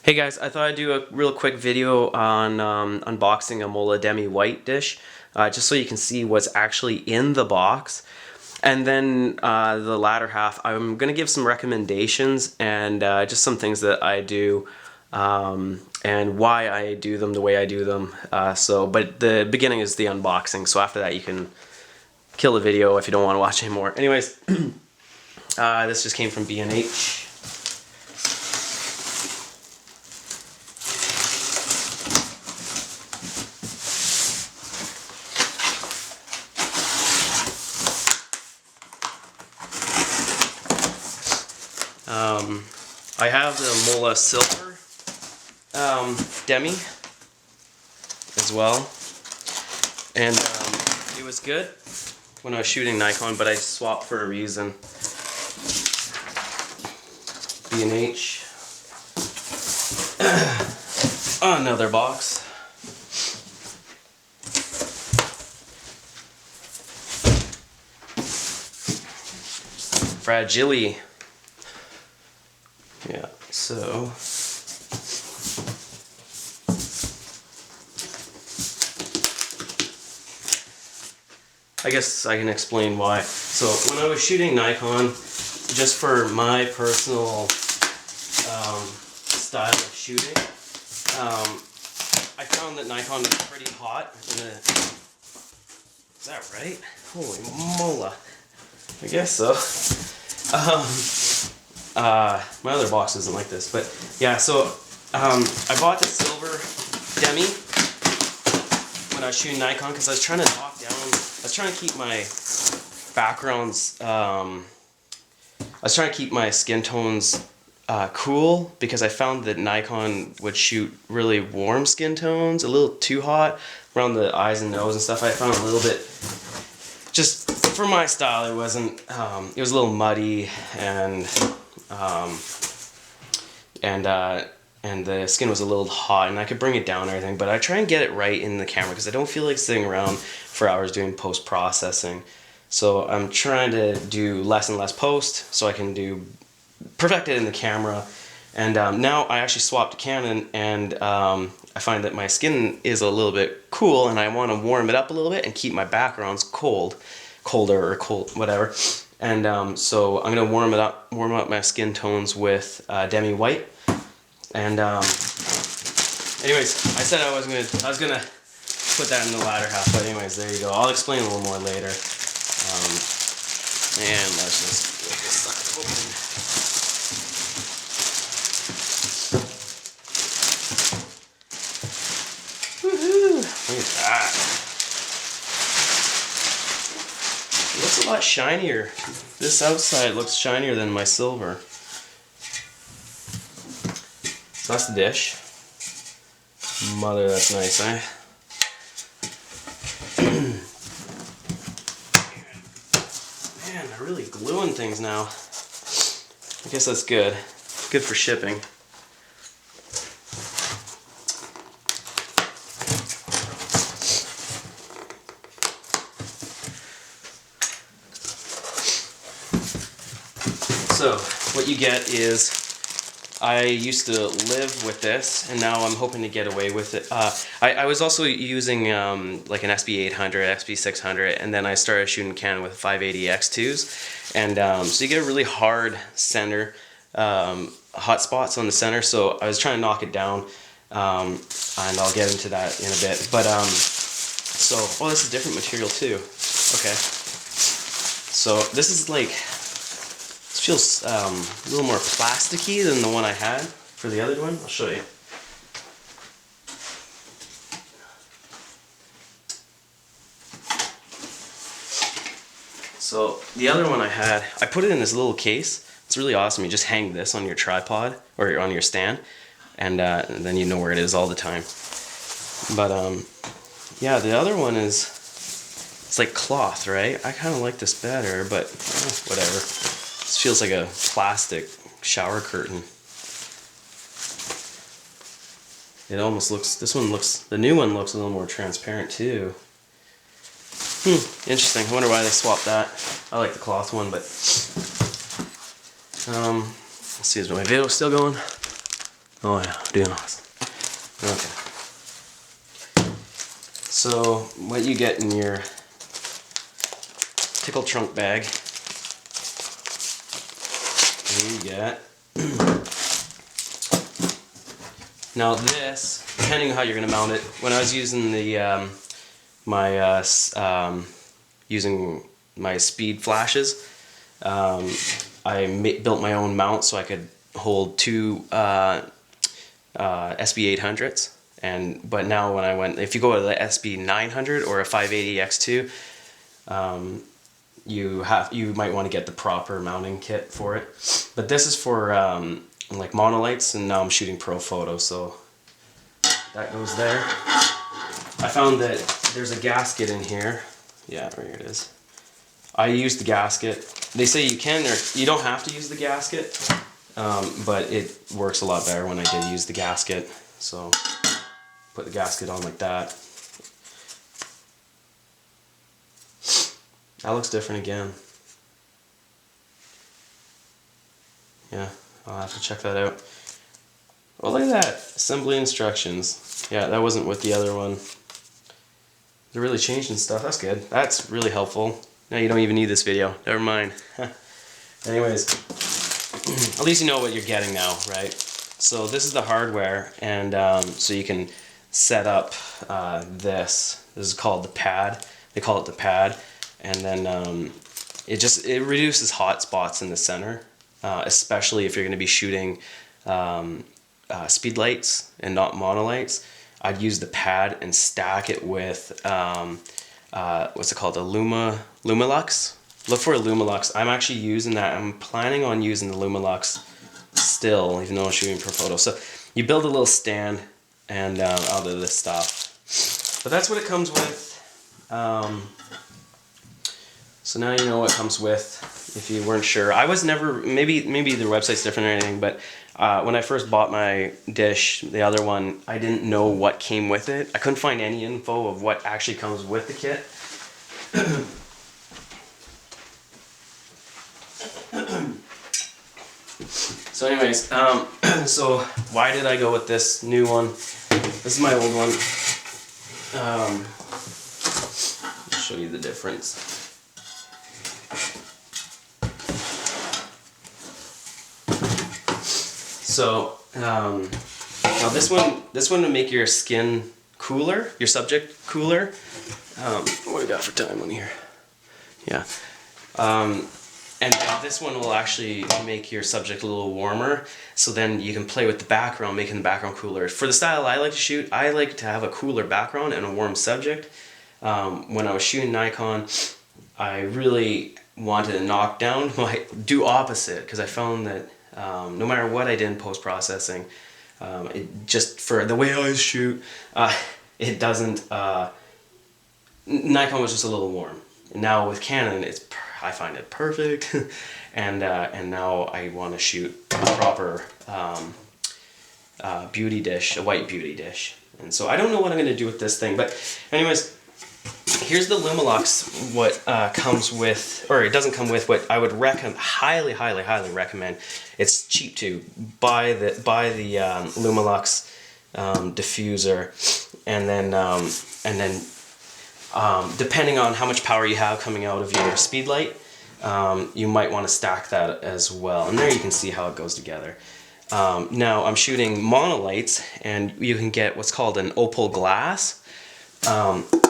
Hey guys, I thought I'd do a real quick video on unboxing a Mola Demi white dish, just so you can see what's actually in the box. And then the latter half, I'm going to give some recommendations and just some things that I do and why I do them the way I do them. But the beginning is the unboxing, so after that you can kill the video if you don't want to watch anymore. Anyways, this just came from B&H. I have the Mola Silver Demi as well, and it was good when I was shooting Nikon, but I swapped for a reason. B&H. Another box. Fragile. Yeah, so I guess I can explain why. So when I was shooting Nikon, just for my personal style of shooting, I found that Nikon was pretty hot. Is that right? Holy mola. I guess so. My other box isn't like this, but yeah, so I bought the silver Demi when I was shooting Nikon because I was trying to knock down, I was trying to keep my backgrounds, I was trying to keep my skin tones cool, because I found that Nikon would shoot really warm skin tones, a little too hot around the eyes and nose and stuff. I found a little bit, just for my style, it wasn't, it was a little muddy, and the skin was a little hot, and I could bring it down and everything, but I try and get it right in the camera because I don't feel like sitting around for hours doing post-processing. So I'm trying to do less and less post so I can perfect it in the camera. And now I actually swapped to Canon, and I find that my skin is a little bit cool, and I want to warm it up a little bit and keep my backgrounds colder or cold, whatever. And so I'm gonna warm up my skin tones with Demi White. And anyways, I said I was gonna put that in the latter half, but anyways, there you go. I'll explain a little more later. And let's just get this sucker open. Woohoo! Look at that. It looks a lot shinier. This outside looks shinier than my silver. So that's the dish. Mother, that's nice, eh? Man, they're really gluing things now. I guess that's good. Good for shipping. So, what you get is, I used to live with this, and now I'm hoping to get away with it. I was also using like an SB800, SB600, and then I started shooting Canon with 580 X2s, and so you get a really hard center, hot spots on the center, so I was trying to knock it down, and I'll get into that in a bit. But, oh, this is different material too. Okay. So this is like, feels a little more plasticky than the one I had for the other one. I'll show you. So the other one I had, I put it in this little case. It's really awesome. You just hang this on your tripod or on your stand, and then you know where it is all the time. But yeah, the other one is, it's like cloth, right? I kind of like this better, but whatever. This feels like a plastic shower curtain. It almost looks, the new one looks a little more transparent too. Interesting. I wonder why they swapped that. I like the cloth one, but let's see, is my video still going? Oh yeah, doing awesome. Okay. So what you get in your pickle trunk bag, you get. Now this, depending on how you're gonna mount it, when I was using the using my speed flashes, I built my own mount so I could hold two SB 800s. But now when I went, if you go to the SB 900 or a 580 X2, you might want to get the proper mounting kit for it. But this is for like monolights, and now I'm shooting Profoto, so that goes there. I found that there's a gasket in here. Yeah, right here it is. I use the gasket. They say you can, or you don't have to use the gasket, but it works a lot better when I did use the gasket. So put the gasket on like that. That looks different again. Yeah, I'll have to check that out. Oh, look at that. Assembly instructions. Yeah, that wasn't with the other one. They're really changing stuff. That's good. That's really helpful. Now you don't even need this video. Never mind. Anyways, at least you know what you're getting now, right? So this is the hardware, and so you can set up this. This is called the pad. They call it the pad, and then it reduces hot spots in the center, especially if you're going to be shooting speed lights and not monolights. I'd use the pad and stack it with what's it called, a Lumilux. Look for a Lumilux. I'm actually using that. I'm planning on using the Lumilux still, even though I'm shooting Profoto. So you build a little stand and out of this stuff. But that's what it comes with. So now you know what it comes with. If you weren't sure, I was never. Maybe their website's different or anything, but when I first bought my dish, the other one, I didn't know what came with it. I couldn't find any info of what actually comes with the kit. So anyways, so why did I go with this new one? This is my old one. I'll show you the difference. So now this one to make your skin cooler, your subject cooler. What do we got for time on here? Yeah. And this one will actually make your subject a little warmer, so then you can play with the background, making the background cooler. For the style I like to shoot, I like to have a cooler background and a warm subject. When I was shooting Nikon, I really wanted to knock down, do opposite, because I found that no matter what I did in post-processing, it just, for the way I shoot, it doesn't, Nikon was just a little warm. And now with Canon, I find it perfect, and now I want to shoot a proper beauty dish, a white beauty dish. And so I don't know what I'm going to do with this thing, but anyways, here's the Lumilux, what comes with, or it doesn't come with, what I would highly recommend. It's cheap too. Buy the Lumilux diffuser, and then depending on how much power you have coming out of your speed light, you might want to stack that as well. And there you can see how it goes together. Now I'm shooting monolights, and you can get what's called an Opal Glass.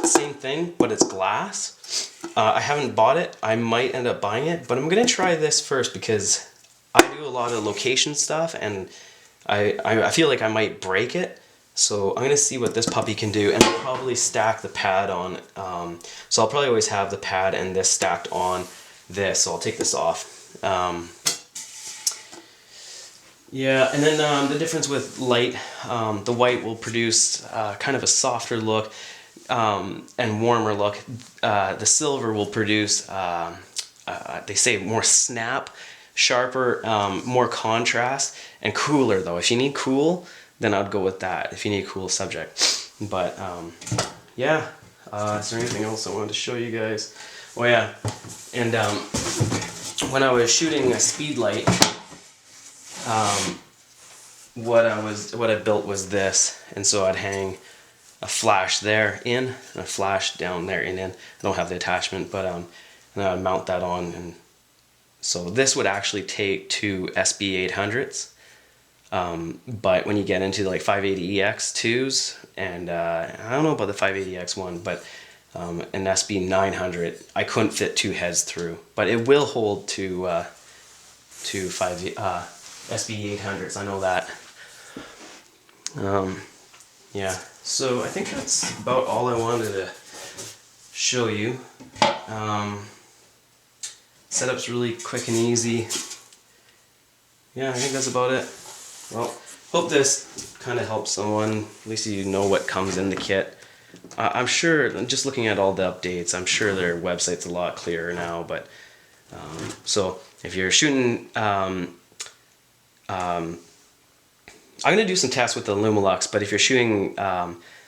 Same thing, but it's glass. I haven't bought it. I might end up buying it, but I'm gonna try this first because I do a lot of location stuff, and I feel like I might break it. So I'm gonna see what this puppy can do, and I'll probably stack the pad on. So I'll probably always have the pad and this stacked on this. So I'll take this off. Yeah, and then the difference with light, the white will produce kind of a softer look and warmer look. The silver will produce, they say, more snap, sharper, more contrast, and cooler though. If you need cool, then I'd go with that, if you need a cool subject. But yeah, is there anything else I wanted to show you guys? Oh yeah, and when I was shooting a speed light, what I built was this, and so I'd hang a flash there in and a flash down there in. I don't have the attachment, but and I'd mount that on, and so this would actually take two SB800s. But when you get into like 580EX2s, and I don't know about the 580X1, but an SB900, I couldn't fit two heads through, but it will hold to SB800s. I know that. Yeah, so I think that's about all I wanted to show you. Setup's really quick and easy. Yeah, I think that's about it. Well, hope this kind of helps someone. At least you know what comes in the kit. I'm sure, just looking at all the updates, I'm sure their website's a lot clearer now. But so if you're shooting, I'm going to do some tests with the Lumilux, but if you're shooting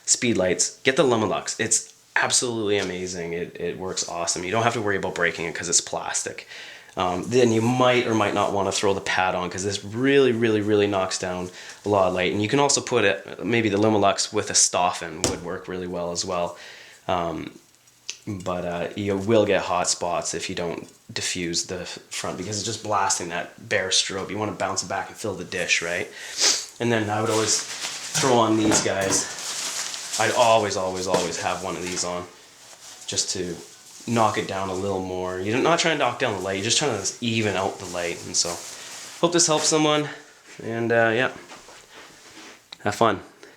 speed lights, get the Lumilux. It's absolutely amazing. It works awesome. You don't have to worry about breaking it because it's plastic. Then you might or might not want to throw the pad on, because this really knocks down a lot of light. And you can also put it, maybe the Lumilux with a Stoffen would work really well as well. But you will get hot spots if you don't diffuse the front, because it's just blasting that bare strobe. You want to bounce it back and fill the dish, right? And then I would always throw on these guys. I'd always have one of these on, just to knock it down a little more. You're not trying to knock down the light, you're just trying to even out the light. And so hope this helps someone, and yeah, have fun.